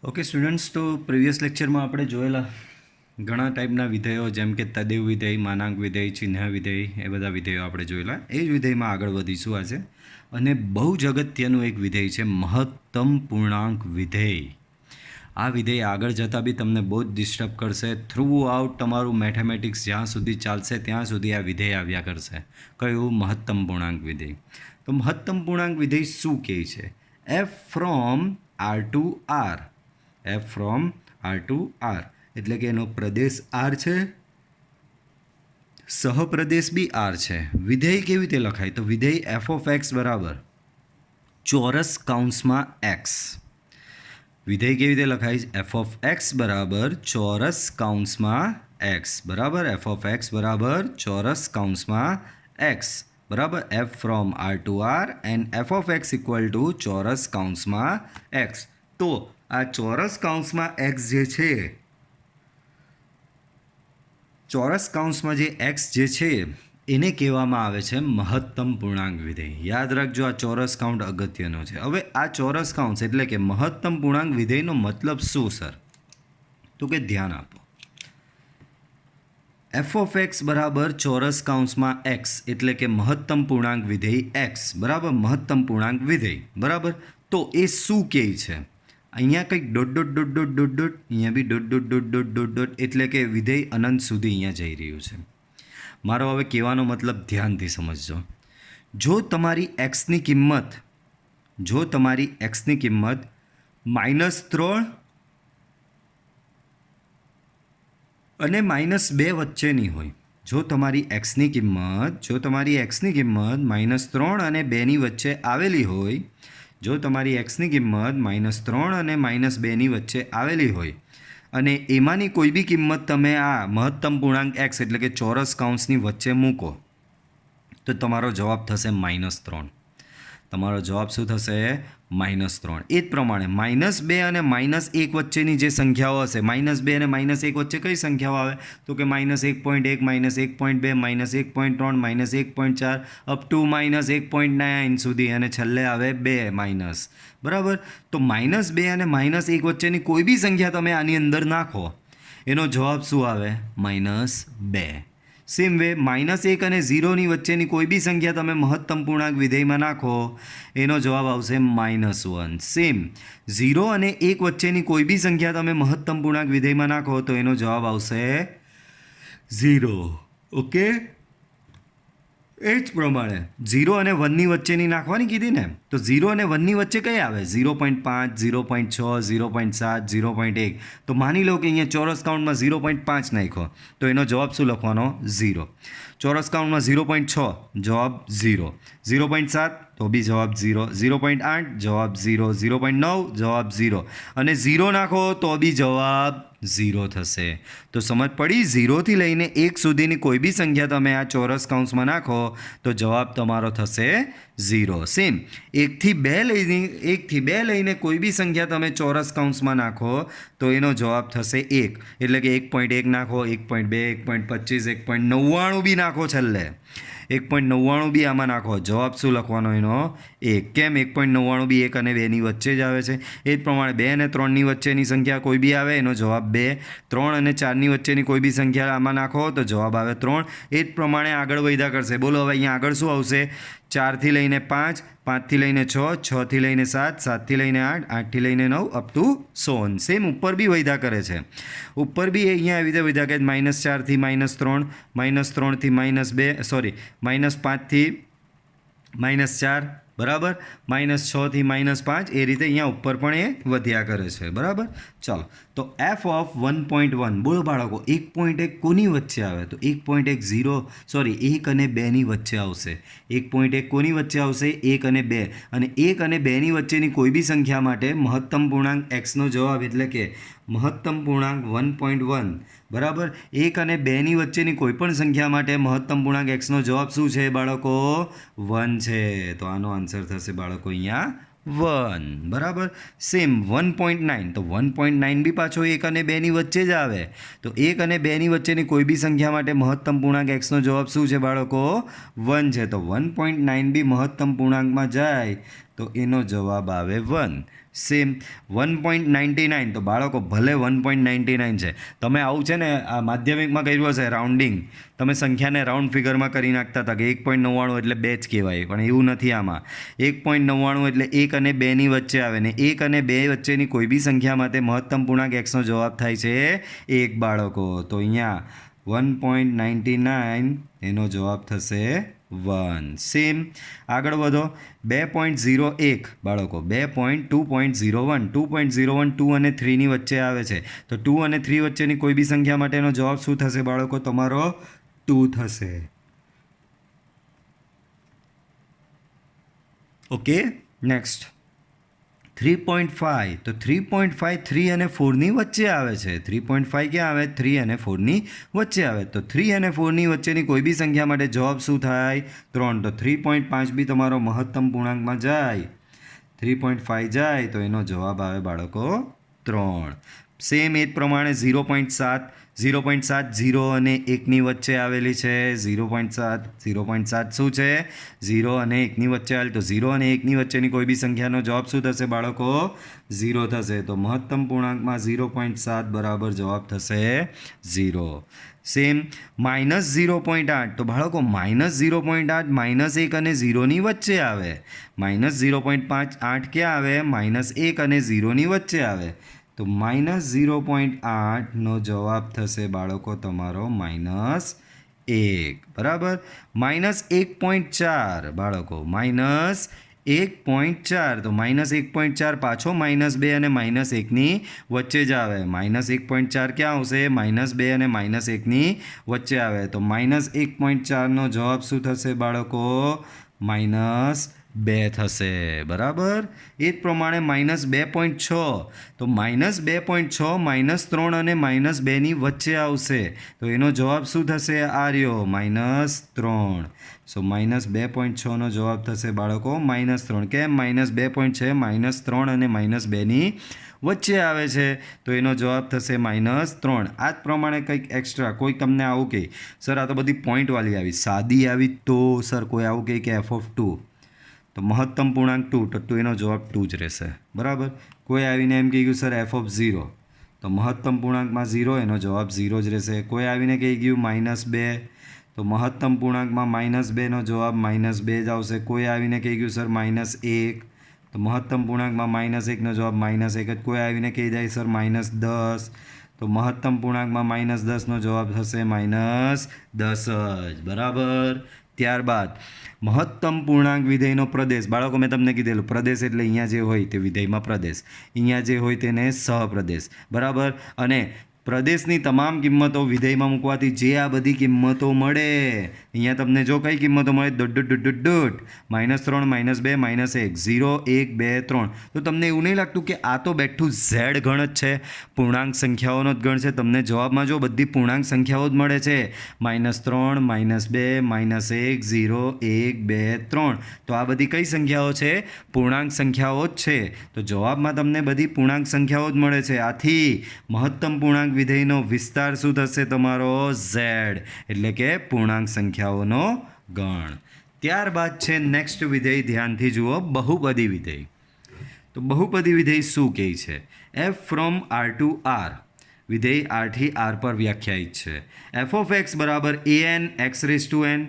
Okay students, તો previous લેક્ચરમાં આપણે જોયેલા ઘણા ટાઈપના વિધેયો, જેમ કે તદેવ વિધેય, માનાંક વિધેય, ચિહ્ન વિધેય, એ બધા વિધેયો આપણે જોયેલા. એ જ વિધેયમાં આગળ વધીશું આજે. અને બહુ જ અગત્યનું એક વિધેય છે મહત્તમ પૂર્ણાંક વિધેય. આ વિધેય આગળ જતાં બી તમને બહુ જ ડિસ્ટર્બ કરશે. થ્રુ આઉટ તમારું મેથેમેટિક્સ જ્યાં સુધી ચાલશે ત્યાં સુધી આ વિધેય આવ્યા કરશે. કયું? મહત્તમ પૂર્ણાંક વિધેય. તો મહત્તમ પૂર્ણાંક વિધેય શું કહે છે? F from R to R. F from R to R એટલે કે એનો પ્રદેશ આર છે, સહપ્રદેશ બી આર છે. વિધેય કેવી રીતે લખાય? તો વિધેય એફ ઓફ એક્સ બરાબર ચોરસ કૌંસમાં એક્સ. વિધેય કેવી રીતે લખાય? એફ ઓફ એક્સ બરાબર ચોરસ કૌંસમાં એક્સ બરાબર. એફ ઓફ એક્સ બરાબર ચોરસ કૌંસમાં એક્સ બરાબર. F from R to R and f of x equal to ચોરસ કૌંસમાં એક્સ. તો આ ચોરસ કૌંસમાં એક્સ જે છે, ચોરસ કૌંસમાં જે એક્સ જે છે એને કહેવામાં આવે છે મહત્તમ પૂર્ણાંક વિધેય. યાદ રાખજો, આ ચોરસ કાઉન્ટ અગત્યનો છે. હવે આ ચોરસ કાઉન્ટ એટલે કે મહત્તમ પૂર્ણાંક વિધેયનો મતલબ શું સર? તો કે ધ્યાન આપો. એફ ઓફ એક્સ બરાબર ચોરસ કૌંસમાં એક્સ એટલે કે મહત્તમ પૂર્ણાંક વિધેય એક્સ બરાબર. મહત્તમ પૂર્ણાંક વિધેય બરાબર. તો એ શું કહે છે? અહીંયા કંઈક dot dot dot dot dot dot, અહીંયા B dot dot dot dot dot dot, એટલે કે વિધેય અનંત સુધી અહીંયા જઈ રહ્યું છે. મારો હવે કહેવાનો મતલબ ધ્યાનથી સમજજો. જો તમારી એક્સની કિંમત -3 અને -2 વચ્ચેની હોય, જો તમારી એક્સની કિંમત -3 અને 2ની વચ્ચે આવેલી હોય, જો તમારી એક્સની કિંમત -3 અને -2ની વચ્ચે આવેલી હોય અને એમાંની કોઈ બી કિંમત તમે આ મહત્તમ પૂર્ણાંક એક્સ એટલે કે ચોરસ કૌંસની વચ્ચે મૂકો તો તમારો જવાબ થશે -3. તમારો જવાબ શું થશે? -3. એ જ પ્રમાણે -2 અને -1 વચ્ચેની જે સંખ્યાઓ હશે, -2 અને -1 વચ્ચે કઈ સંખ્યાઓ આવે? તો કે -1.1, -1.2, -1.3, -1.4 અપ ટુ -1.9 સુધી, અને છેલ્લે આવે 2 માઇનસ. બરાબર. તો -2 અને -1 વચ્ચેની કોઈ બી સંખ્યા તમે આની અંદર નાખો, એનો જવાબ શું આવે? -2. સેમ વે -1 અને 0ની વચ્ચેની કોઈ બી સંખ્યા તમે મહત્તમ પૂર્ણાંક વિધેયમાં નાખો, એનો જવાબ આવશે -1. સેમ 0 અને 1 વચ્ચેની કોઈ બી સંખ્યા તમે મહત્તમ પૂર્ણાંક વિધેયમાં નાખો તો એનો જવાબ આવશે 0. ઓકે, એ જ પ્રમાણે 0 અને 1ની વચ્ચેની નાખવાની કીધી ને, તો 0 અને 1ની વચ્ચે કઈ આવે? 0.5, 0.6, 0.7, 0.1. તો માની લો કે અહીંયા ચોરસ કાઉન્ટમાં 0.5 નાખ્યો તો એનો જવાબ શું લખવાનો? 0. ચોરસ કાઉન્ટમાં 0.6 જવાબ 0, 0.7 તો બી જવાબ 0, 0.8 જવાબ 0, 0.9 જવાબ 0, અને 0 નાખો તો બી જવાબ 0 થશે. તો સમજ પડી? 0થી લઈને 1 સુધીની કોઈ બી સંખ્યા તમે આ ચોરસ કૌંસમાં નાખો તો જવાબ તમારો થશે 0. સેમ 1થી 2 લઈને કોઈ બી સંખ્યા તમે ચોરસ કૌંસમાં નાખો તો એનો જવાબ થશે 1. એટલે કે 1.1 નાખો, 1.2, 1.25, 1.99 બી નાખો, છેલ્લે 1.99 બી આમાં નાખો, જવાબ શું લખવાનો એનો? 1. કેમ? 1.99 બી 1 અને 2ની વચ્ચે જ આવે છે. એ જ પ્રમાણે 2 અને 3ની વચ્ચેની સંખ્યા કોઈ બી આવે, એનો જવાબ 2. 3 અને 4ની વચ્ચેની કોઈ બી સંખ્યા આમાં નાખો તો જવાબ આવે 3. એ જ પ્રમાણે આગળ વધ્યા કરશે. બોલો હવે અહીંયા આગળ શું આવશે? 4થી લઈને 5, 5થી લઈને 6, 6થી લઈને 7, 7થી લઈને 8, 8થી લઈને 9 up to so on. Same ઉપર બી વધ્યા કરે છે. ઉપર બી અહીંયા આવી રીતે વધ્યા કરે, -4થી -3, -3થી -2, સોરી -5થી -4 બરાબર, -6થી -5, એ રીતે અહીંયા ઉપર પણ એ વધ્યા કરે છે. બરાબર. ચાલો, તો એફ ઓફ 1.1, બોલો બાળકો, 1.1 કોની વચ્ચે આવે? તો 1.1 1 અને 2ની વચ્ચે આવશે. 1.1 કોની વચ્ચે આવશે? 1 અને 2. અને 1 અને 2ની વચ્ચેની કોઈ બી સંખ્યા માટે મહત્તમ પૂર્ણાંક એક્સનો જવાબ એટલે કે મહત્તમ પૂર્ણાંક 1.1 બરાબર. 1 અને 2ની વચ્ચેની કોઈ પણ સંખ્યા માટે મહત્તમ પૂર્ણાંક એક્સનો જવાબ શું છે બાળકો? 1 છે. તો આનો આન્સર થશે બાળકો અહીંયા 1. બરાબર. સેમ 1.9, તો 1.9 બી પાછો 1 અને 2ની વચ્ચે જ આવે. તો 1 અને 2ની વચ્ચેની કોઈ બી સંખ્યા માટે મહત્તમ પૂર્ણાંક એક્સનો જવાબ શું છે બાળકો? 1 છે. તો 1.9 બી મહત્તમ પૂર્ણાંકમાં જાય તો એનો જવાબ આવે 1. સેમ 1.99, તો બાળકો ભલે 1.99 છે, તમે આવું છે ને આ માધ્યમિકમાં કર્યું હશે રાઉન્ડિંગ, તમે સંખ્યાને રાઉન્ડ ફિગરમાં કરી નાખતા હતા કે 1.99 એટલે 2 જ કહેવાય, પણ એવું નથી આમાં. 1.99 એટલે 1 અને 2ની વચ્ચે આવે ને 1 અને 2 વચ્ચેની કોઈ બી સંખ્યા માટે મહત્તમ પૂર્ણાંક એક્સનો જવાબ થાય છે 1 બાળકો. તો અહીંયા 1.99 એનો જવાબ થશે 1. સેમ આગળ વધો. 2.01 બાળકો, 2.2.01 2 અને 3ની વચ્ચે આવે છે, તો 2 અને 3 વચ્ચેની કોઈ બી સંખ્યા માટેનો જવાબ શું થશે બાળકો? તમારો 2 થશે. Okay, next 3.5. તો 3.5 3 અને 4ની વચ્ચે આવે છે. 3.5 ક્યાં આવે? 3 અને 4ની વચ્ચે આવે. તો 3 અને 4ની વચ્ચેની કોઈ બી સંખ્યા માટે જવાબ શું થાય? 3. તો 3.5 બી તમારો મહત્તમ પૂર્ણાંકમાં જાય. 3.5 જાય તો એનો જવાબ આવે બાળકો 3. સેમ એ જ પ્રમાણે 0.7 0 અને 1ની વચ્ચે આવેલી છે. 0.7 શું છે? 0 અને 1ની વચ્ચે આવેલી. તો 0 અને 1ની વચ્ચેની કોઈ બી સંખ્યાનો જવાબ શું થશે બાળકો? 0 થશે. તો મહત્તમ પૂર્ણાંકમાં 0.7 બરાબર જવાબ થશે 0. સેમ -0.8. તો બાળકો -0.8 -1 અને 0ની વચ્ચે આવે. -0.8 ક્યાં આવે? -1 અને 0ની વચ્ચે આવે. તો -0.8નો જવાબ થશે બાળકો તમારો -1. બરાબર. -1.4 બાળકો, -1.4. તો -1.4 પાછો -2 અને -1ની વચ્ચે જ આવે. -1.4 ક્યાં આવશે? -2 અને -1ની વચ્ચે આવે. તો -1.4નો જવાબ શું થશે બાળકો? -2 થશે. બરાબર. એ જ પ્રમાણે -2.6. તો -2.6 -3 અને -2ની વચ્ચે આવશે. તો એનો જવાબ શું થશે? આ રહ્યો -3. સો -2.6નો જવાબ થશે બાળકો -3. કેમ? -2.6 -3 અને -2ની વચ્ચે આવે છે, તો એનો જવાબ થશે -3. આ જ પ્રમાણે કંઈક એક્સ્ટ્રા કોઈ તમને આવું કહે, સર આ તો બધી પોઈન્ટવાળી આવી, સાદી આવી તો સર કોઈ આવું કહે કે f(2), તો મહત્તમ પૂર્ણાંક 2, તો એનો જવાબ 2 જ રહેશે. બરાબર. કોઈ આવીને એમ કહી ગયું સર f(0), તો મહત્તમ પૂર્ણાંકમાં 0, એનો જવાબ 0 જ રહેશે. કોઈ આવીને કહી ગયું -2, તો મહત્તમ પૂર્ણાંકમાં -2નો જવાબ -2 જ આવશે. કોઈ આવીને કહી ગયું સર -1, તો મહત્તમ પૂર્ણાંકમાં -1નો જવાબ -1 જ. કોઈ આવીને કહી જાય સર -10, તો મહત્તમ પૂર્ણાંકમાં -10નો જવાબ થશે -10 જ. બરાબર. ત્યારબાદ મહત્તમ પૂર્ણાંક વિધેયનો પ્રદેશ. બાળકો મેં તમને કીધેલું પ્રદેશ એટલે અહીંયા જે હોય તે વિધેયમાં પ્રદેશ, અહીંયા જે હોય તેને સહપ્રદેશ. બરાબર. અને પ્રદેશની તમામ કિંમતો વિધેયમાં મૂકવાથી જે આ બધી કિંમતો મળે, અહીંયા તમને જો કઈ કિંમતો મળે -3 -2 -1 0 1 2 3, તો તમને એવું નહીં લાગતું કે આ તો બેઠું ઝેડ ગણ જ છે, પૂર્ણાંક સંખ્યાઓનો જ ગણ છે? તમને જવાબમાં જો બધી પૂર્ણાંક સંખ્યાઓ જ મળે છે -3 -2 -1 0 1 2 3, તો આ બધી કઈ સંખ્યાઓ છે? પૂર્ણાંક સંખ્યાઓ જ છે. તો જવાબમાં તમને બધી પૂર્ણાંક સંખ્યાઓ જ મળે છે. આથી મહત્તમ પૂર્ણાંક વિધેયનો વિસ્તાર શું થશે તમારો? ઝેડ, એટલે કે પૂર્ણાંક સંખ્યાઓનો ગણ. ત્યારબાદ છે નેક્સ્ટ વિધેય, ધ્યાનથી જુઓ, બહુપદી વિધેય. તો બહુપદી વિધેય શું કહે છે? f from r to r. વિધેય r થી r પર વ્યાખ્યાયિત છે. f(x) બરાબર an x(n),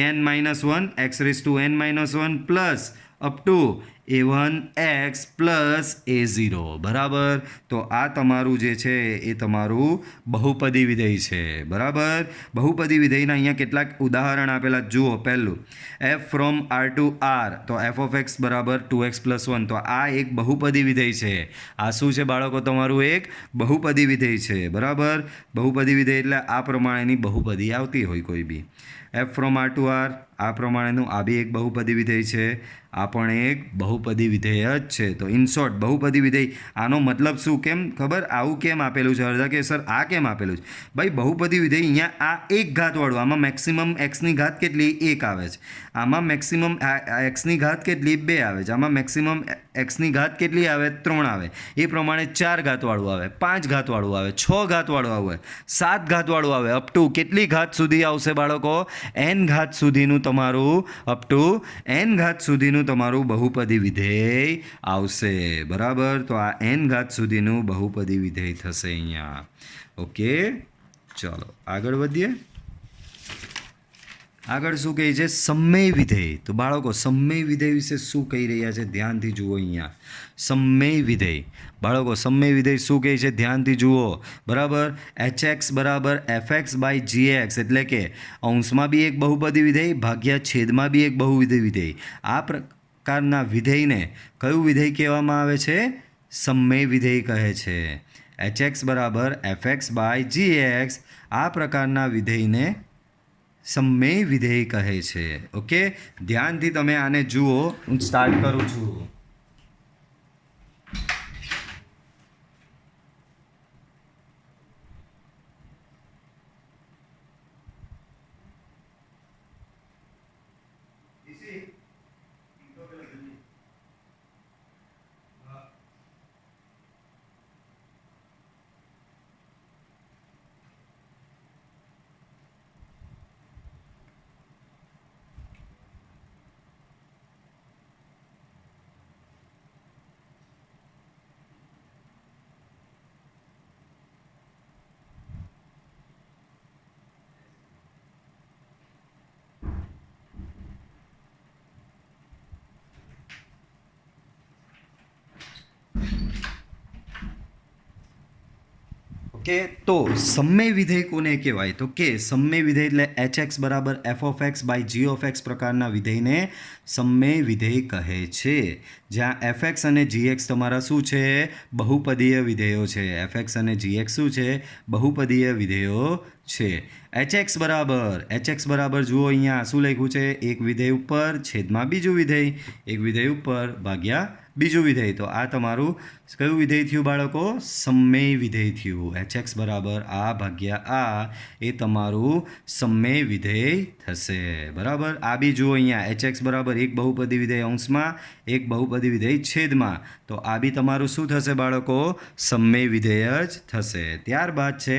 an-1 x(n-1) plus up to a1x plus a0. બરાબર. તો આ તમારું જે છે એ તમારું બહુપદી વિધેય છે. બરાબર. બહુપદી વિધેયના અહીંયા કેટલાક ઉદાહરણ આપેલા જુઓ. પહેલું f from r to r, તો f(x) બરાબર 2x + 1. તો આ એક બહુપદી વિધેય છે. આ શું છે બાળકો? તમારું એક બહુપદી વિધેય છે. બરાબર. બહુપદી વિધેય એટલે આ પ્રમાણેની બહુપદી આવતી હોય કોઈ બી. f from r to r, આ પ્રમાણેનું આ બી એક બહુપદી વિધેય છે. આ પણ એક બહુપદી વિધેય જ છે. તો ઇન શોર્ટ બહુપદી વિધેય, આનો મતલબ શું? કેમ ખબર? આવું કેમ આપેલું છે અડધા કે સર આ કેમ આપેલું છે? ભાઈ બહુપદી વિધેય અહીંયા આ એક ઘાતવાળું, આમાં મેક્સિમમ એક્સની ઘાત કેટલી? 1 આવે છે. આમાં મેક્સિમમ એક્સની ઘાત કેટલી? 2 આવે છે. આમાં મેક્સિમમ એક્સની ઘાત કેટલી આવે? 3 આવે. એ પ્રમાણે 4 ઘાતવાળું આવે, 5 ઘાતવાળું આવે, 6 ઘાતવાળું આવે, 7 ઘાતવાળું આવે, અપ ટુ કેટલી ઘાત સુધી આવશે બાળકો? n ઘાત સુધીનું તમારું અપ ટુ n ઘાત સુધીનું તમારું બહુપદી વિધેય આવશે. બરાબર, તો આ n ઘાત સુધીનું બહુપદી વિધેય થશે અહીંયા. ઓકે, ચાલો આગળ વધીએ. આગળ શું કહે છે? સમમેય વિધેય. તો બાળકો સમમેય વિધેય વિશે શું કહી રહ્યા છે? ધ્યાનથી જુઓ અહીંયા. સમમેય વિધેય, બાળકો સમમેય વિધેય શું કહે છે? ધ્યાનથી જુઓ. બરાબર, hx બરાબર fx બાય gx, એટલે કે અંશમાં બી એક બહુપદી વિધેય ભાગ્યા છેદમાં બી એક બહુપદી વિધેય. આ પ્રકારના વિધેયને કયું વિધેય કહેવામાં આવે છે? સમમેય વિધેય કહે છે. hx બરાબર fx બાય gx, આ પ્રકારના વિધેયને સમમેય વિધેય કહે છે. ઓકે, ધ્યાનથી તમે આને જુઓ. હું સ્ટાર્ટ કરું છું. ઓકે, તો સમમેય વિધેય કોને કહેવાય? તો કે સમમેય વિધેય એટલે hx બરાબર f of x by g of x પ્રકારના વિધેયને સમમેય વિધેય કહે છે. જ્યાં fx અને gx તમારા શું છે? બહુપદીય વિધેયો છે. fx અને gx શું છે? બહુપદીય વિધેયો છે. hx બરાબર જુઓ અહીંયા શું લખ્યું છે? એક વિધેય ઉપર છેદમાં બીજું વિધેય, એક વિધેય ઉપર ભાગ્યા બીજું વિધેય. તો આ તમારું કયું વિધેય થયું બાળકો? સમમેય વિધેય થયું. hx બરાબર આ ભાગ્યા આ એ તમારું સમમેય વિધેય થશે. બરાબર, આ બી જુઓ અહીંયા hx બરાબર એક બહુપદી વિધેય અંશમાં, એક બહુપદી વિધેય છેદમાં. તો આ બી તમારું શું થશે બાળકો? સમમેય વિધેય જ થશે. ત્યારબાદ છે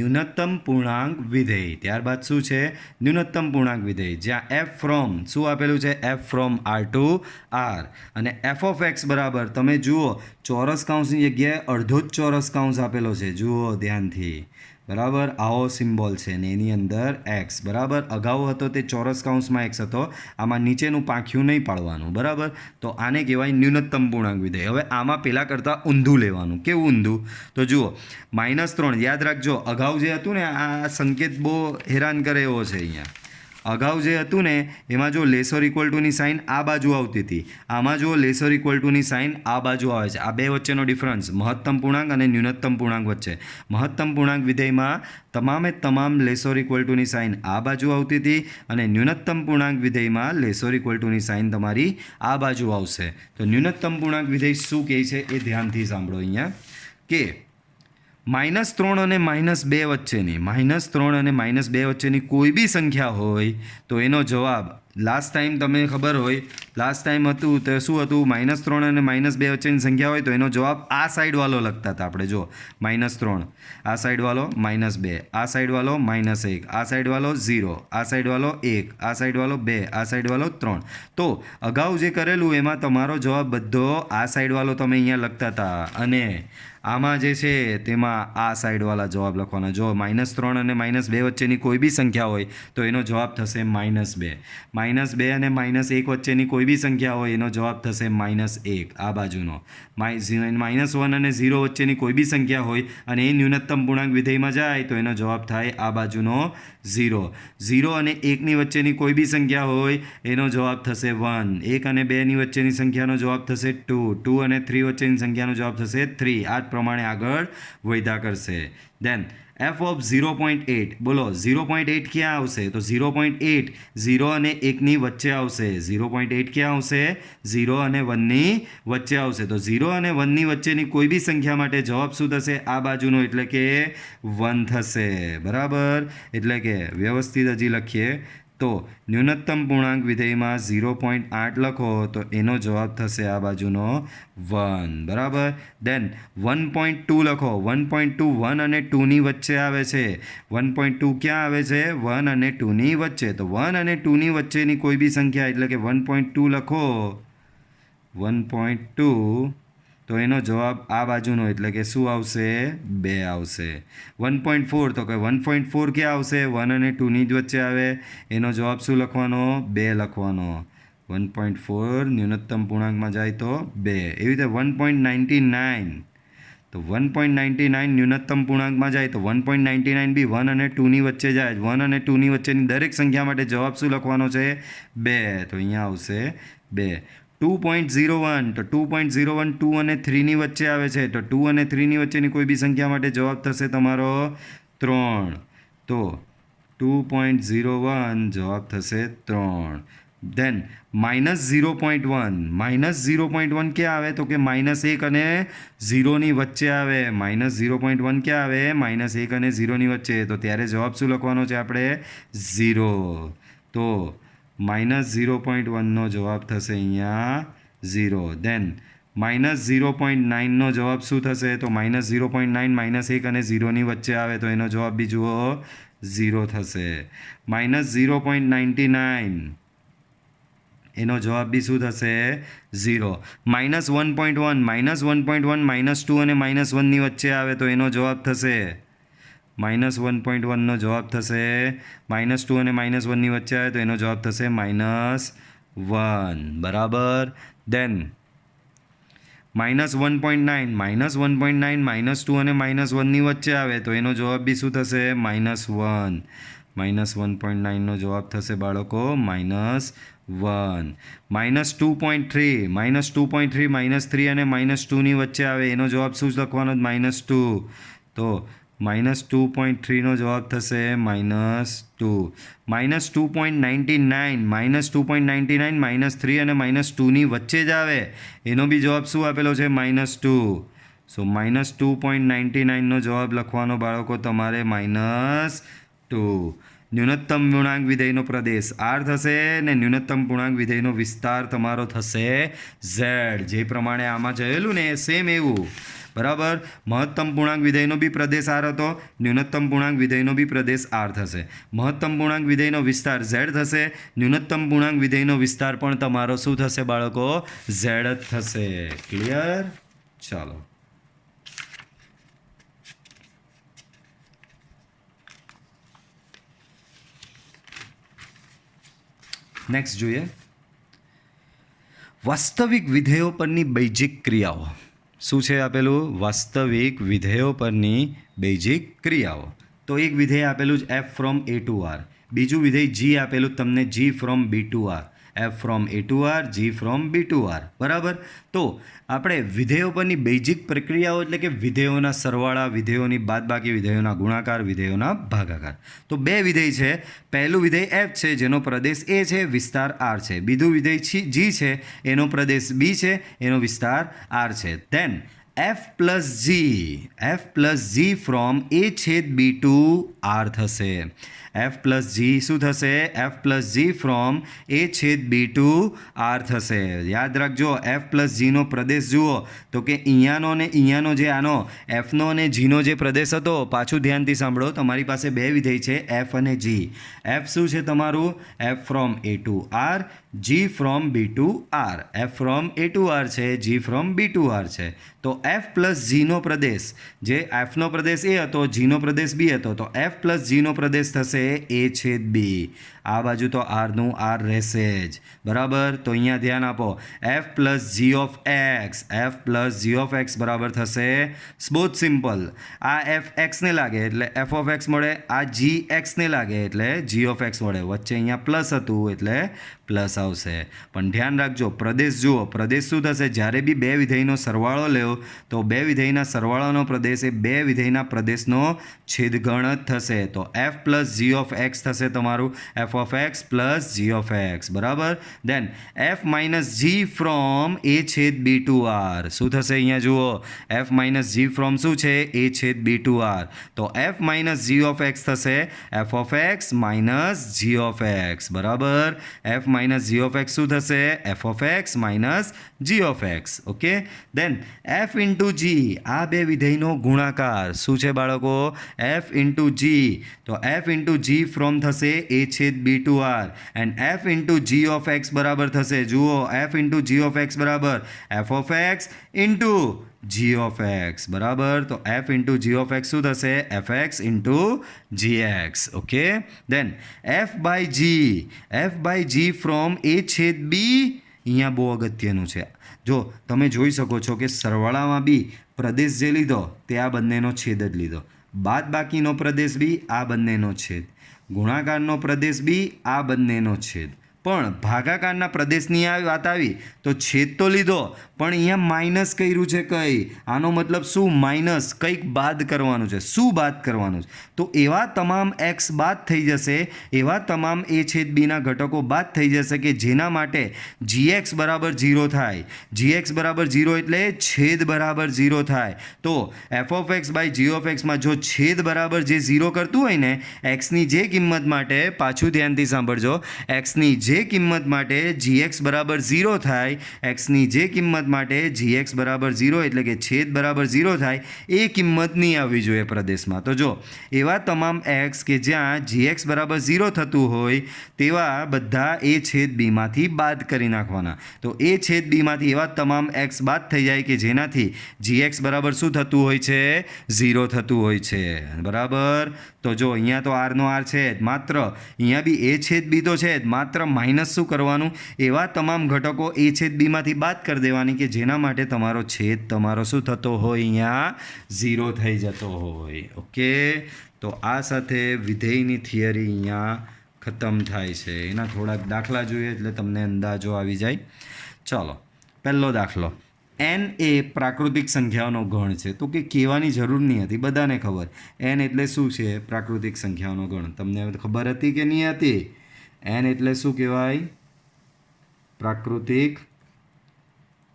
ન્યૂનતમ પૂર્ણાંક વિધેય. ત્યારબાદ શું છે? ન્યૂનતમ પૂર્ણાંક વિધેય. જ્યાં f ફ્રોમ શું આપેલું છે? f from r to r, અને f ઓફ x બરાબર તમે જુઓ ચોરસ કૌંસની જગ્યાએ અડધો જ ચોરસ કૌંસ આપેલો છે. જુઓ ધ્યાનથી. બરાબર, આવો સિમ્બોલ છે ને એની અંદર x. બરાબર, અગાઉ હતો તે ચોરસ કૌંસમાં x હતો, આમાં નીચેનું પાંખ્યું નહીં પાડવાનું. બરાબર, તો આને કહેવાય ન્યૂનતમ પૂર્ણાંક વિધેય. હવે આમાં પહેલાં કરતાં ઊંધું લેવાનું. કેવું ઊંધું? તો જુઓ -3, યાદ રાખજો અગાઉ જે હતું ને આ સંકેત બહુ હેરાન કરે એવો છે. અહીંયા અગાઉ જે હતું ને એમાં જો લેસર ઇક્વલ ટુની સાઇન આ બાજુ આવતી હતી, આમાં જો લેસર ઇક્વલ ટુની સાઇન આ બાજુ આવે છે. આ બે વચ્ચેનો ડિફરન્સ મહત્તમ પૂર્ણાંક અને ન્યૂનતમ પૂર્ણાંક વચ્ચે. મહત્તમ પૂર્ણાંક વિધેયમાં તમામ લેસર ઇક્વલ ટુની સાઇન આ બાજુ આવતી હતી, અને ન્યૂનતમ પૂર્ણાંક વિધેયમાં લેસર ઇક્વલ ટુની સાઇન તમારી આ બાજુ આવશે. તો ન્યૂનતમ પૂર્ણાંક વિધેય શું કહે છે એ ધ્યાનથી સાંભળો અહીંયા કે -3 અને -2 વચ્ચેની -3 અને -2 વચ્ચેની કોઈ બી સંખ્યા હોય તો એનો જવાબ લાસ્ટ ટાઈમ તમને ખબર હોય, લાસ્ટ ટાઈમ હતું તો શું હતું? -3 અને -2 વચ્ચેની સંખ્યા હોય તો એનો જવાબ આ સાઈડવાળો લખતા હતા આપણે. જો -3 આ સાઈડવાળો, -2 આ સાઈડવાળો, -1 આ સાઈડવાળો 0 આ સાઈડવાળો 1 આ સાઈડવાળો 2 આ સાઈડવાળો 3. તો અગાઉ જે કરેલું એમાં તમારો જવાબ બધો આ સાઈડવાળો તમે અહીંયા લખતા હતા, અને આમાં જે છે તેમાં આ સાઈડવાળા જવાબ લખવાના. જો -3 અને -2 વચ્ચેની કોઈ બી સંખ્યા હોય તો એનો જવાબ થશે -2. -2 અને -1 વચ્ચેની કોઈ બી સંખ્યા હોય એનો જવાબ થશે -1 આ બાજુનો. -1 અને 0 વચ્ચેની કોઈ બી સંખ્યા હોય અને એ ન્યૂનતમ પૂર્ણાંક વિધેયમાં જાય તો એનો જવાબ થાય આ બાજુનો 0. 0 અને 1ની વચ્ચેની કોઈ બી સંખ્યા હોય એનો જવાબ થશે 1. 1 અને 2ની વચ્ચેની સંખ્યાનો જવાબ થશે 2. 2 અને 3 વચ્ચેની સંખ્યાનો જવાબ થશે 3. આ જ પ્રમાણે આગળ વધ્યા કરશે. દેન f ઓફ 0.8, બોલો 0.8 ક્યાં આવશે? તો 0.8 0 અને 1ની વચ્ચે આવશે. 0.8 ક્યાં આવશે? 0 અને 1ની વચ્ચે આવશે. તો 0 અને 1ની વચ્ચેની કોઈ બી સંખ્યા માટે જવાબ શું થશે? આ બાજુનો, એટલે કે 1 થશે. બરાબર, એટલે કે વ્યવસ્થિત હજી લખીએ તો ન્યૂનતમ પૂર્ણાંક વિધેયમાં 0.8 લખો તો એનો જવાબ થશે આ બાજુનો 1 બરાબર. દેન 1.2 લખો. 1.2 1 અને 2ની વચ્ચે આવે છે. 1.2 ક્યાં આવે છે? 1 અને 2ની વચ્ચે. તો 1 અને 2ની વચ્ચેની કોઈ બી સંખ્યા એટલે કે 1.2 લખો. 1.2 તો એનો જવાબ આ બાજુનો એટલે કે શું આવશે? 2 આવશે. 1.4 તો કે 1.4 ક્યાં આવશે? 1 અને 2ની જ વચ્ચે આવે. એનો જવાબ શું લખવાનો? 2 લખવાનો. 1.4 ન્યૂનતમ પૂર્ણાંકમાં જાય તો 2. એવી રીતે 1.99 તો 1.99 ન્યૂનતમ પૂર્ણાંકમાં જાય તો 1.99 બી 1 અને 2ની વચ્ચે જાય. 1 અને 2ની વચ્ચેની દરેક સંખ્યા માટે જવાબ શું લખવાનો છે? 2. તો અહીંયા આવશે 2. 2.01 તો 2.01 2 અને 3ની વચ્ચે આવે છે. તો 2 અને 3ની વચ્ચેની કોઈ બી સંખ્યા માટે જવાબ થશે તમારો 3. તો 2.01 જવાબ થશે 3. દેન -0.1 -0.1 ક્યાં આવે? તો કે -1 અને 0ની વચ્ચે આવે. -0.1 ક્યાં આવે? -1 અને 0ની વચ્ચે. તો ત્યારે જવાબ શું લખવાનો છે આપણે? 0. તો -0.1નો જવાબ થશે અહીંયા 0. દેન -0.9નો જવાબ શું થશે? તો -0.9 -1 અને 0ની વચ્ચે આવે તો એનો જવાબ બી જુઓ 0 થશે. -0.99 એનો જવાબ બી શું થશે? 0. -1.1 -2 અને -1ની વચ્ચે આવે તો એનો જવાબ થશે -1.1નો જવાબ થશે. -2 અને -1ની વચ્ચે આવે તો એનો જવાબ થશે -1 બરાબર. દેન -1.9 -2 અને -1ની વચ્ચે આવે તો એનો જવાબ બી શું થશે? -1. -1.9નો જવાબ થશે બાળકો -1. -2.3 -3 અને -2ની વચ્ચે આવે એનો જવાબ શું લખવાનો? -2. તો -2.3નો જવાબ થશે -2. -2.99 -3 અને -2ની વચ્ચે જ આવે એનો બી જવાબ શું આપેલો છે? -2. સો -2.99નો જવાબ લખવાનો બાળકો તમારે -2. ન્યૂનતમ પૂર્ણાંક વિધેયનો પ્રદેશ R થશે ને ન્યૂનતમ પૂર્ણાંક વિધેયનો વિસ્તાર તમારો થશે Z. જે પ્રમાણે આમાં જયેલું ને સેમ એવું બરાબર. મહત્તમ પૂર્ણાંક વિધેયનો બી પ્રદેશ R હતો. ન્યૂનતમ પૂર્ણાંક વિધેયનો બી પ્રદેશ R થશે. મહત્તમ પૂર્ણાંક વિધેયનો વિસ્તાર Z થશે. ન્યૂનતમ પૂર્ણાંક વિધેયનો વિસ્તાર પણ તમારો શું થશે બાળકો? Z જ થશે. ક્લિયર? ચાલો નેક્સ્ટ જોઈએ. વાસ્તવિક વિધેયો પરની બૈજિક ક્રિયાઓ. શું છે આપેલું? વાસ્તવિક વિધેયો પરની બૈજિક ક્રિયાઓ. તો એક વિધેય આપેલું જ F from A to R. બીજું વિધેય G આપેલું તમને G from B to R. F from A to R, G from B to R. બરાબર. તો આપણે વિધેયો પરની બૈજિક પ્રક્રિયાઓ એટલે કે વિધેયોના સરવાળા, વિધેયોની બાદબાકી, વિધેયોના ગુણાકાર, વિધેયોના ભાગાકાર. તો બે વિધેય છે. પહેલું વિધેય F છે જેનો પ્રદેશ A છે, વિસ્તાર R છે. બીજું વિધેય G છે એનો પ્રદેશ B છે, એનો વિસ્તાર R છે. Then F plus G from A છેદ B ટુ R થશે. F પ્લસ G શું થશે? F plus G from A છેદ B ટુ R થશે. યાદ રાખજો F પ્લસ Gનો પ્રદેશ જુઓ તો કે અહીંયાનો ને અહીંયાનો જે આનો Fનો અને Gનો જે પ્રદેશ હતો, પાછું ધ્યાનથી સાંભળો, તમારી પાસે બે વિધેય છે F અને G. F શું છે તમારું? F from A to R, G from B to R. F from A to R છે, G from B to R છે. તો F પ્લસ Gનો પ્રદેશ, જે Fનો પ્રદેશ A હતો, Gનો પ્રદેશ B હતો, તો F પ્લસ Gનો પ્રદેશ થશે A છેદ B. આ બાજુ તો આરનું આર રહેશે જ બરાબર. તો અહીંયા ધ્યાન આપો. F plus G of X, F plus G of X બરાબર થશે બહુ જ સિમ્પલ. આ F એક્સને લાગે એટલે F ઓફ X મળે, આ G એક્સને લાગે એટલે G ઓફ X મળે. વચ્ચે અહીંયા પ્લસ હતું એટલે પ્લસ આવશે. પણ ધ્યાન રાખજો, પ્રદેશ જુઓ. પ્રદેશ શું થશે? જ્યારે બી બે વિધેયનો સરવાળો લેવો તો બે વિધેયના સરવાળાનો પ્રદેશ એ બે વિધેયના પ્રદેશનો છેદગણ જ થશે. તો F plus G of X થશે તમારું. F f of x plus g of x બરાબર. Then f minus g from A છેદ બી ટુ આર. શું થશે અહીંયા જુઓ, એફ માઇનસ જી ફ્રોમ શું છે, એ છેદ બી ટુ આર. તો F minus G of X થશે F of X minus G of x બરાબર. F minus G of X શું થશે, F of X minus G of X. Okay. Then F into G, આ બે વિધેયનો ગુણાકાર શું છે બાળકો, એફ ઇન્ટુ જી. તો એફ ઇન્ટુ જી ફ્રોમ થશે એ છેદ B to R and F into G of x બરાબર થશે જુઓ, F into G of x બરાબર F of X into G of x બરાબર. તો F into G of X શું થશે, F X into G X. Okay. Then F by G, F by G from A છેદ B. અહીંયા બહુ અગત્યનું છે, જો તમે જોઈ શકો છો કે સરવાળામાં બી પ્રદેશ જે લીધો તે આ બંનેનો છેદ જ લીધો, બાદ બાકીનો પ્રદેશ બી આ બંનેનો છેદ, ગુણાકારનો પ્રદેશ બી આ બંનેનો છેદ. પણ ભાગાકારના પ્રદેશની આ વાત આવી તો છેદ તો લીધો પણ અહીંયા માઇનસ કર્યું છે કંઈ, આનો મતલબ શું, માઇનસ કંઈક બાદ કરવાનું છે. શું બાદ કરવાનું છે, તો એવા તમામ એક્સ બાદ થઈ જશે, એવા તમામ એ છેદ બીના ઘટકો બાદ થઈ જશે કે જેના માટે જી એક્સ બરાબર 0 થાય. જી એક્સ બરાબર 0 એટલે છેદ બરાબર 0 થાય. તો F of x by G of એક્સમાં જો છેદ બરાબર જે 0 કરતું હોય ને, એક્સની જે કિંમત માટે, પાછું ધ્યાનથી સાંભળજો, એક્સની જે કિંમત માટે જી એક્સ બરાબર 0 થાય, એક્સની જે કિંમત માટે જી એક્સ બરાબર 0 એટલે કે છેદ બરાબર 0 થાય, એ કિંમત નહીં આવવી જોઈએ પ્રદેશમાં. તો જો એવા તમામ એક્સ કે જ્યાં જી એક્સ બરાબર 0 થતું હોય તેવા બધા એ છેદ બીમાંથી બાદ કરી નાખવાના. તો એ છેદ બીમાંથી એવા તમામ એક્સ બાદ થઈ જાય કે જેનાથી જી એક્સ બરાબર શું થતું હોય છે, 0 થતું હોય છે બરાબર. તો જો અહીંયા તો આરનો આર છે જ, માત્ર અહીંયા બી એ છેદ બી તો છે જ, માત્ર માઇનસ શું કરવાનું, એવા તમામ ઘટકો એ છેદ બીમાંથી બાદ કરી દેવાની કે જેના માટે તમારો છેદ તમારો શું થતો હોય, અહીંયા 0 થઈ જતો હોય. ઓકે. તો આ સાથે વિધેયની થિયરી અહીંયા ખતમ થાય છે. એના થોડાક દાખલા જોઈએ એટલે તમને અંદાજો આવી જાય. ચાલો, પહેલો દાખલો, એન એ પ્રાકૃતિક સંખ્યાઓનો ગણ છે. તો કે કહેવાની જરૂર નહીં હતી, બધાને ખબર એન એટલે શું છે, પ્રાકૃતિક સંખ્યાઓનો ગણ. તમને ખબર હતી કે નહીં હતી, એન એટલે શું કહેવાય, પ્રાકૃતિક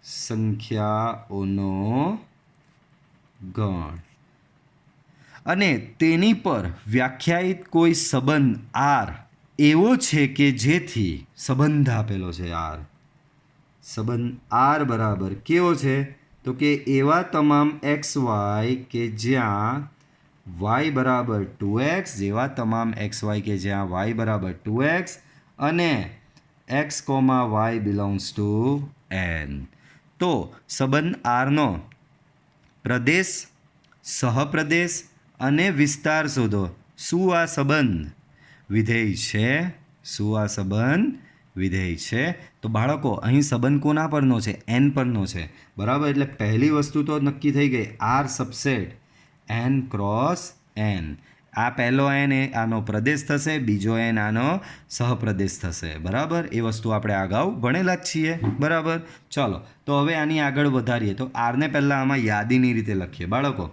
સંખ્યાઓનો ગણ. અને તેની પર વ્યાખ્યાયિત કોઈ સંબંધ આર એવો છે કે જેથી, સંબંધ આપેલો છે આર, સંબંધ આર બરાબર કેવો છે, તો કે એવા તમામ એક્સ વાય કે જ્યાં વાય બરાબર 2x, જેવા તમામ એક્સ વાય કે જ્યાં વાય બરાબર 2x અને x comma y belongs to N. તો સંબંધ આરનો પ્રદેશ, સહપ્રદેશ અને વિસ્તાર શોધો. શું આ સંબંધ વિધેય છે, શું આ સંબંધ વિધેય છે. તો બાળકો અહીં સંબંધ કોના પરનો છે, એન પરનો છે બરાબર. એટલે પહેલી વસ્તુ તો નક્કી થઈ ગઈ, R subset N cross N. આ પહેલો એન એ આનો પ્રદેશ થશે, બીજો એન આનો સહપ્રદેશ થશે બરાબર. એ વસ્તુ આપણે અગાઉ ભણેલા જ છીએ બરાબર. ચાલો, તો હવે આની આગળ વધારીએ તો આરને પહેલાં આમાં યાદીની રીતે લખીએ બાળકો.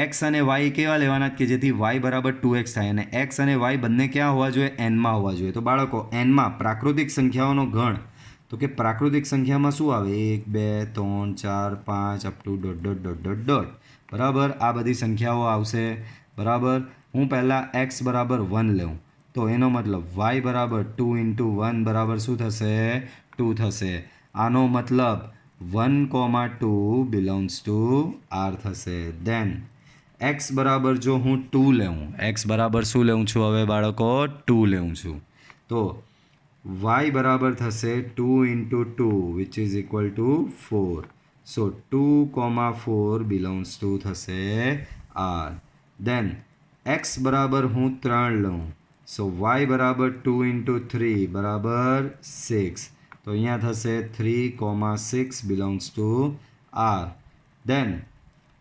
એક્સ અને વાય કેવા લેવાના કે જેથી વાય બરાબર 2x થાય અને એક્સ અને વાય બંને ક્યાં હોવા જોઈએ, એનમાં હોવા જોઈએ. તો બાળકો એનમાં પ્રાકૃતિક સંખ્યાઓનો ગણ, તો કે પ્રાકૃતિક સંખ્યામાં શું આવે, 1 2 3 4 5 up to dot dot dot dot dot બરાબર. આ બધી સંખ્યાઓ આવશે બરાબર. હું પહેલાં એક્સ બરાબર 1 લઉં તો એનો મતલબ વાય બરાબર 2 ઇન્ટુ 1 બરાબર શું થશે, 2 થશે. આનો મતલબ 1,2 બિલોંગ્સ ટુ આર થશે. દેન એક્સ બરાબર જો હું 2 લેવું, એક્સ બરાબર શું લેવું છું હવે બાળકો, 2 લેવું છું, તો વાય બરાબર થશે 2 into 2 which is equal to 4. So 2,4 belongs to થશે આર. દેન એક્સ બરાબર હું 3 લઉં, સો વાય બરાબર 2 ઇન્ટુ 3 બરાબર 6. તો અહીંયા થશે 3,6 belongs to R. Then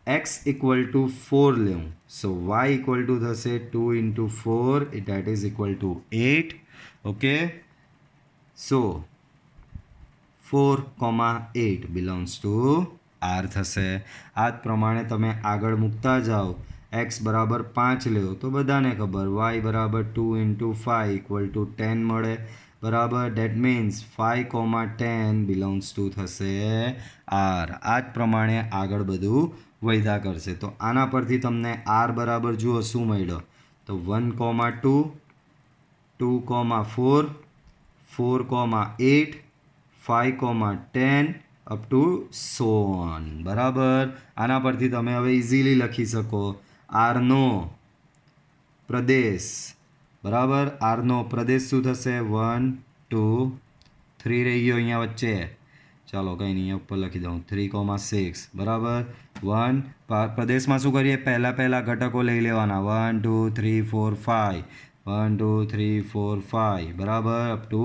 x equal to 4 લેવું, સો y ઇક્વલ ટુ થશે 2 into 4 that is equal to 8. Okay. So 4,8 belongs to R થશે. આ જ પ્રમાણે તમે આગળ મૂકતા જાઓ एक्स बराबर 5 लो तो बधाने खबर वाय बराबर 2 × 5 = 10 મળે બરાબર. ડેટ મીન્સ 5,10 બિલોંગ્સ ટુ થશે આર. આ જ પ્રમાણે આગળ બધું વધ્યા કરશે. તો આના પરથી તમને આર બરાબર જુઓ શું મળ્યો તો 1,2 2,4 4,8 5,10 અપ ટુ સો ઓન. બરાબર. આના પરથી તમે હવે ઇઝીલી લખી શકો આરનો પ્રદેશ. બરાબર. આરનો પ્રદેશ શું થશે 1 2 3 રહી ગયો અહીંયા વચ્ચે. ચાલો કંઈ નહીં, અહીંયા ઉપર લખી દઉં 3,6. બરાબર. 1 પ્રદેશમાં શું કરીએ પહેલાં ઘટકો લઈ લેવાના 1 2 3 4 5 1 2 3 4 5 બરાબર up to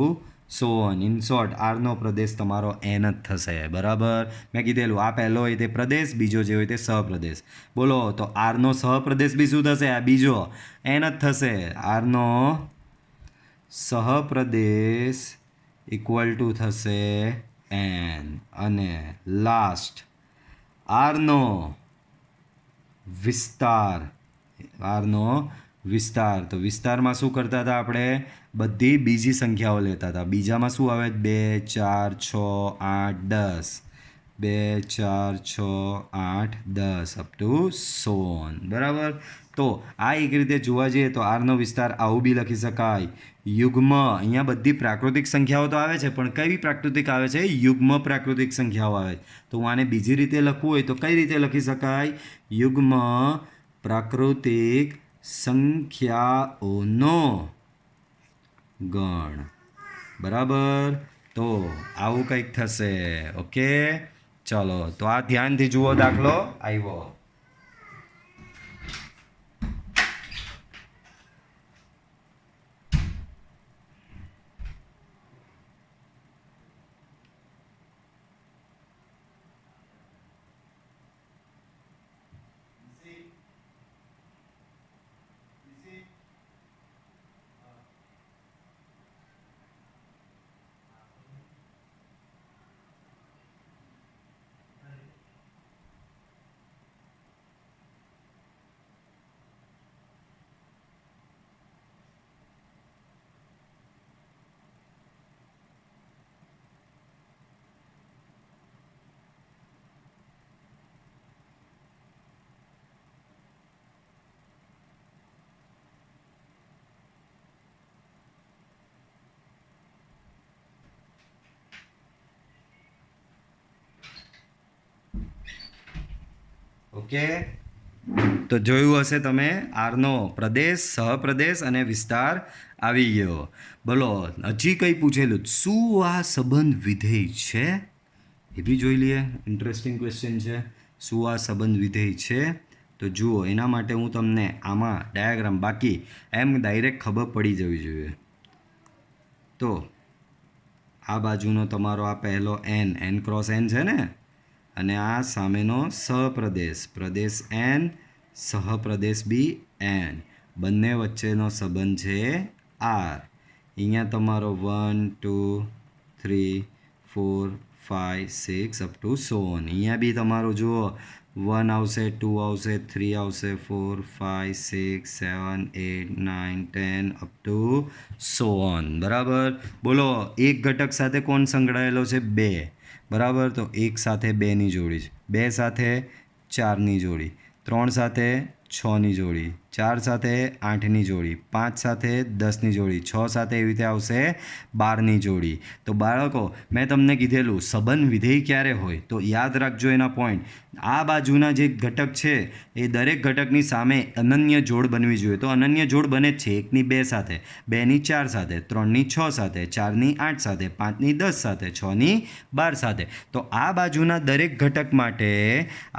so on. In short આરનો પ્રદેશ તમારો એન જ થશે. બરાબર. મેં કીધેલું આ પહેલો હોય તે પ્રદેશ, બીજો જે હોય તે સહપ્રદેશ. બોલો તો આરનો સહપ્રદેશ બી શું થશે? આ બીજો એન જ થશે. આરનો સહપ્રદેશ ઇક્વલ ટુ થશે એન. અને લાસ્ટ આરનો વિસ્તાર. આરનો વિસ્તાર. તો વિસ્તારમાં શું કરતા હતા આપણે? બધી બીજી સંખ્યાઓ લેતા હતા. બીજામાં શું આવે 2 4 6 8 10 2 4 6 8 10 અપ ટુ સો ઓન. બરાબર. તો આ એક રીતે જોવા જઈએ તો આરનો વિસ્તાર આવું બી લખી શકાય યુગ્મ. અહીંયા બધી પ્રાકૃતિક સંખ્યાઓ તો આવે છે, પણ કઈ પ્રાકૃતિક આવે છે? યુગ્મ પ્રાકૃતિક સંખ્યાઓ આવે. તો હું આને બીજી રીતે લખવું હોય તો કઈ રીતે લખી શકાય? યુગ્મ પ્રાકૃતિક સંખ્યાઓનો ગણ. બરાબર. તો આવું કંઈક થશે. ઓકે ચલો તો આ ધ્યાનથી જુઓ. દાખલો આવ્યો. ઓકે તો જોયું હશે તમે આરનો પ્રદેશ, સહપ્રદેશ અને વિસ્તાર આવી ગયો. બોલો હજી કંઈ પૂછેલું શું આ સંબંધ વિધેય છે? એ બી જોઈ લઈએ. ઇન્ટરેસ્ટિંગ ક્વેશ્ચન છે. શું આ સંબંધ વિધેય છે? તો જુઓ એના માટે હું તમને આમાં ડાયાગ્રામ, બાકી એમ ડાયરેક્ટ ખબર પડી જવી જોઈએ. તો આ બાજુનો તમારો આ પહેલો એન, એન ક્રોસ એન છે ને, અને આ સામેનો સહપ્રદેશ, પ્રદેશ એન, સહપ્રદેશ બી એન, બંને વચ્ચેનો સંબંધ છે આર. અહીંયા તમારો 1 2 3 4 5 6 અપ ટુ સો ઓન. અહીંયા બી તમારો જુઓ 1 આવશે, 2 આવશે, 3 આવશે, 4 5 6 7 8 9 10 અપ ટુ સો ઓન. બરાબર. બોલો એક ઘટક સાથે કોણ સંકળાયેલો છે? 2. બરાબર. તો એક સાથે 2ની જોડી છે, 2 સાથે 4ની જોડી, 3 સાથે 6ની જોડી, 4 સાથે 8ની જોડી, 5 સાથે 10ની જોડી, 6 સાથે એવી રીતે આવશે 12ની જોડી. તો બાળકો મેં તમને કીધેલું સંબંધ વિધેય ક્યારે હોય તો યાદ રાખજો એના પોઈન્ટ. આ બાજુના જે ઘટક છે એ દરેક ઘટકની સામે અનન્ય જોડ બનવી જોઈએ. તો અનન્ય જોડ બને જ છે. 1ની 2 સાથે, 2ની 4 સાથે, 3ની 6 સાથે, 4ની 8 સાથે, 5ની 10 સાથે, 6ની 12 સાથે. તો આ બાજુના દરેક ઘટક માટે,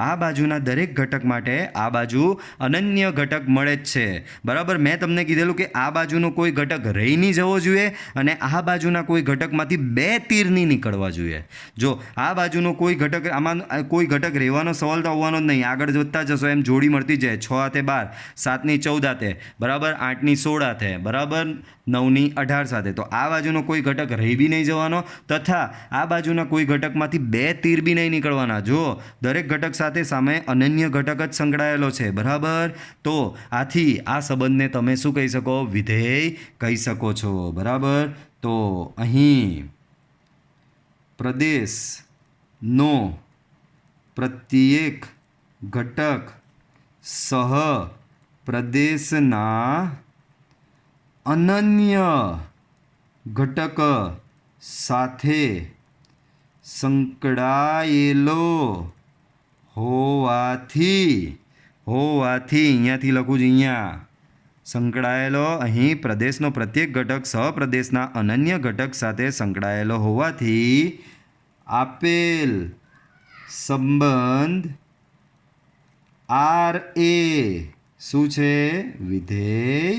આ બાજુના દરેક ઘટક માટે આ બાજુ અનન્ય ઘટક મળે જ છે. બરાબર. મેં તમને કીધેલું કે આ બાજુનો કોઈ ઘટક રહી નહીં જવો જોઈએ અને આ બાજુના કોઈ ઘટકમાંથી 2 તીર નહીં નીકળવા જોઈએ. જો આ બાજુનો કોઈ ઘટક, આમાં કોઈ ઘટક રહેવાનો સવાલ તો આવવાનો જ નહીં. આગળ વધતા જશો એમ જોડી મળતી જાય. 6 હાથે 12, 7ની 14 હાથે, બરાબર, 8ની 16 હાથે, બરાબર, 9ની 18 સાથે. તો આ બાજુનો કોઈ ઘટક રહી બી નહીં જવાનો તથા આ બાજુના કોઈ ઘટકમાંથી 2 તીર બી નહીં નીકળવાના. જો દરેક ઘટક સાથે સામે અનન્ય ઘટક જ સંકળાયેલો છે. બરાબર. બરાબર. તો આથી આ સંબંધને તમે શું કહી શકો? વિધેય કહી શકો છો. બરાબર. તો અહીં પ્રદેશનો પ્રત્યેક ઘટક સહ પ્રદેશના અનન્ય ઘટક સાથે સંકળાયેલો હોવાથી અહીંયાથી લખું છું, અહીંયા સંકળાયેલો, અહીં પ્રદેશનો પ્રત્યેક ઘટક સહપ્રદેશના અનન્ય ઘટક સાથે સંકળાયેલો હોવાથી આપેલ સંબંધ આર એ શું છે? વિધેય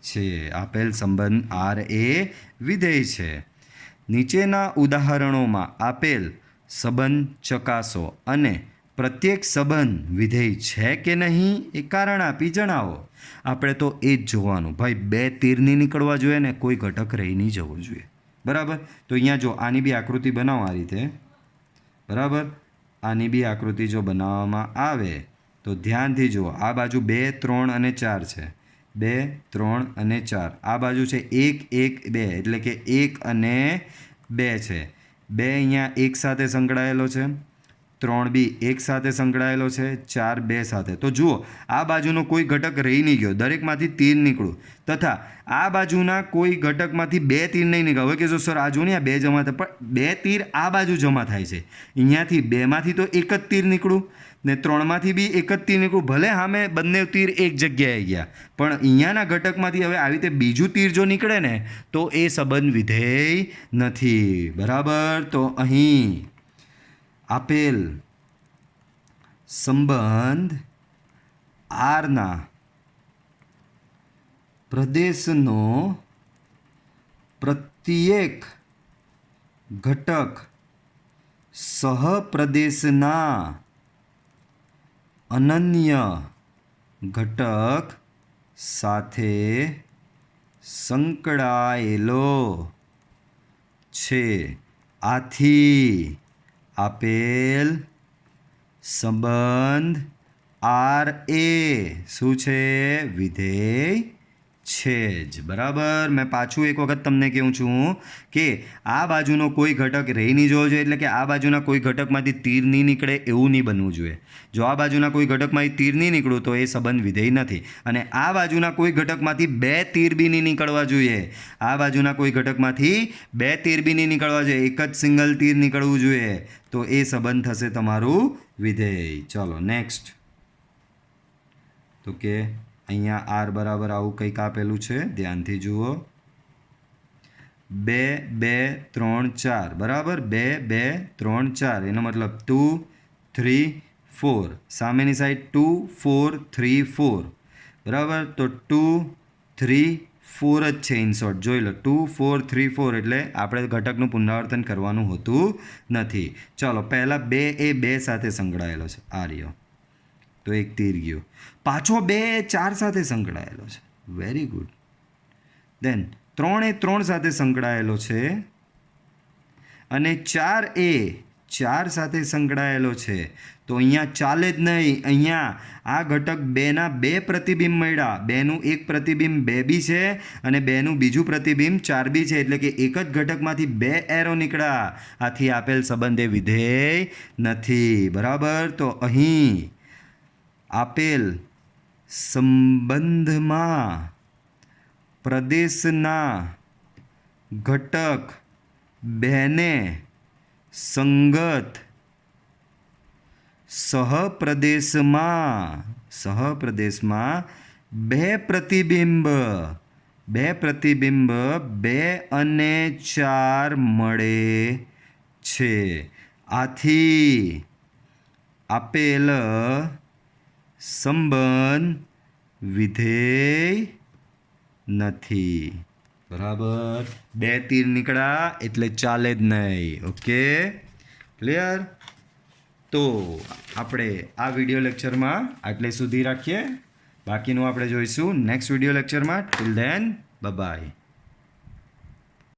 છે. આપેલ સંબંધ આર એ વિધેય છે. નીચેના ઉદાહરણોમાં આપેલ સંબંધ ચકાસો અને પ્રત્યેક સંબંધ વિધેય છે કે નહીં એ કારણ આપી જણાવો. આપણે તો એ જ જોવાનું ભાઈ, 2 તીર નહીં નીકળવા જોઈએ ને કોઈ ઘટક રહી નહીં જવો જોઈએ. બરાબર. તો અહીંયા જો આની બી આકૃતિ બનાવો આ રીતે. બરાબર. આની બી આકૃતિ જો બનાવવામાં આવે તો ધ્યાનથી જુઓ. આ બાજુ 2, 3 અને 4 છે. 2, 3 અને 4. આ બાજુ છે 1, 1, 2 એટલે કે 1 અને 2 છે. 2 અહીંયા એક સાથે સંકળાયેલો છે, 3 બી એક સાથે સંકળાયેલો છે, 4 2 સાથે. તો જુઓ આ બાજુનો કોઈ ઘટક રહી નહીં ગયો, દરેકમાંથી તીર નીકળું, તથા આ બાજુના કોઈ ઘટકમાંથી 2 તીર નહીં નીકળે. હવે કહેશો સર આ જો ને આ 2 જમા થાય, પણ 2 તીર આ બાજુ જમા થાય છે. અહીંયાથી 2માંથી તો એક જ તીર નીકળું ને 3માંથી બી એક જ તીર નીકળું. ભલે સામે બંને તીર એક જગ્યાએ ગયા, પણ અહીંયાના ઘટકમાંથી હવે આવી રીતે બીજું તીર જો નીકળે ને તો એ સંબંધ વિધેય નથી. બરાબર. તો અહીં આપેલ સંબંધ આરના પ્રદેશનો પ્રત્યેક ઘટક સહપ્રદેશના અનન્ય ઘટક સાથે સંકળાયેલો છે. આથી આપેલ સંબંધ આર એ શું છે? વિધેય છે જ. બરાબર. મેં પાછું એક વખત તમને કહું છું કે આ બાજુનો કોઈ ઘટક રહી નહીં જવો જોઈએ, એટલે કે આ બાજુના કોઈ ઘટકમાંથી તીર નહીં નીકળે એવું નહીં બનવું જોઈએ. જો આ બાજુના કોઈ ઘટકમાંથી તીર નહીં નીકળ્યું તો એ સંબંધ વિધેય નથી. અને આ બાજુના કોઈ ઘટકમાંથી 2 તીર બી નહીં નીકળવા જોઈએ. આ બાજુના કોઈ ઘટકમાંથી 2 તીર બી નહીં નીકળવા જોઈએ, એક જ સિંગલ તીર નીકળવું જોઈએ. તો એ સંબંધ થશે તમારું વિધેય. ચલો નેક્સ્ટ. તો કે અહીંયા આર બરાબર આવું કંઈક આપેલું છે, ધ્યાનથી જુઓ. 2 2 3 4. બરાબર. 2 2 3 4 એનો મતલબ 2 3 4. સામેની સાઈડ 2 4 3 4. બરાબર. તો 2 3 4 જ છે ઇન શોર્ટ. જોઈ લો 2 4 3 4 એટલે આપણે ઘટકનું પુનરાવર્તન કરવાનું હોતું નથી. ચાલો પહેલાં 2 એ 2 સાથે સંકળાયેલો છે, આ રહ્યો તો એક તીર ગયું. પાછો 2 એ 4 સાથે સંકળાયેલો છે, વેરી ગુડ. દેન 3 એ 3 સાથે સંકળાયેલો છે અને 4 એ 4 સાથે સંકળાયેલો છે. તો અહીંયા ચાલે જ નહીં. અહીંયા આ ઘટક 2ના 2 પ્રતિબિંબ મળ્યા. 2નું એક પ્રતિબિંબ 2 બી છે અને 2નું બીજું પ્રતિબિંબ 4 બી છે, એટલે કે એક જ ઘટકમાંથી 2 એરો નીકળ્યા. આથી આપેલ સંબંધ એ વિધેય નથી. બરાબર. તો અહીં આપેલ સંબંધમાં પ્રદેશના ઘટક 2ને સંગત સહપ્રદેશમાં 2 પ્રતિબિંબ 2 અને 4 મળે છે. આથી આપેલ સંબંધ વિધેય નથી. બરાબર. 2 તીર નીકળ્યા એટલે ચાલે જ નહીં. Okay, clear. તો આપણે આ વિડીયો લેક્ચરમાં આટલે સુધી રાખીએ, બાકીનું આપણે જોઈશું નેક્સ્ટ વિડીયો લેક્ચરમાં. Till then bye bye.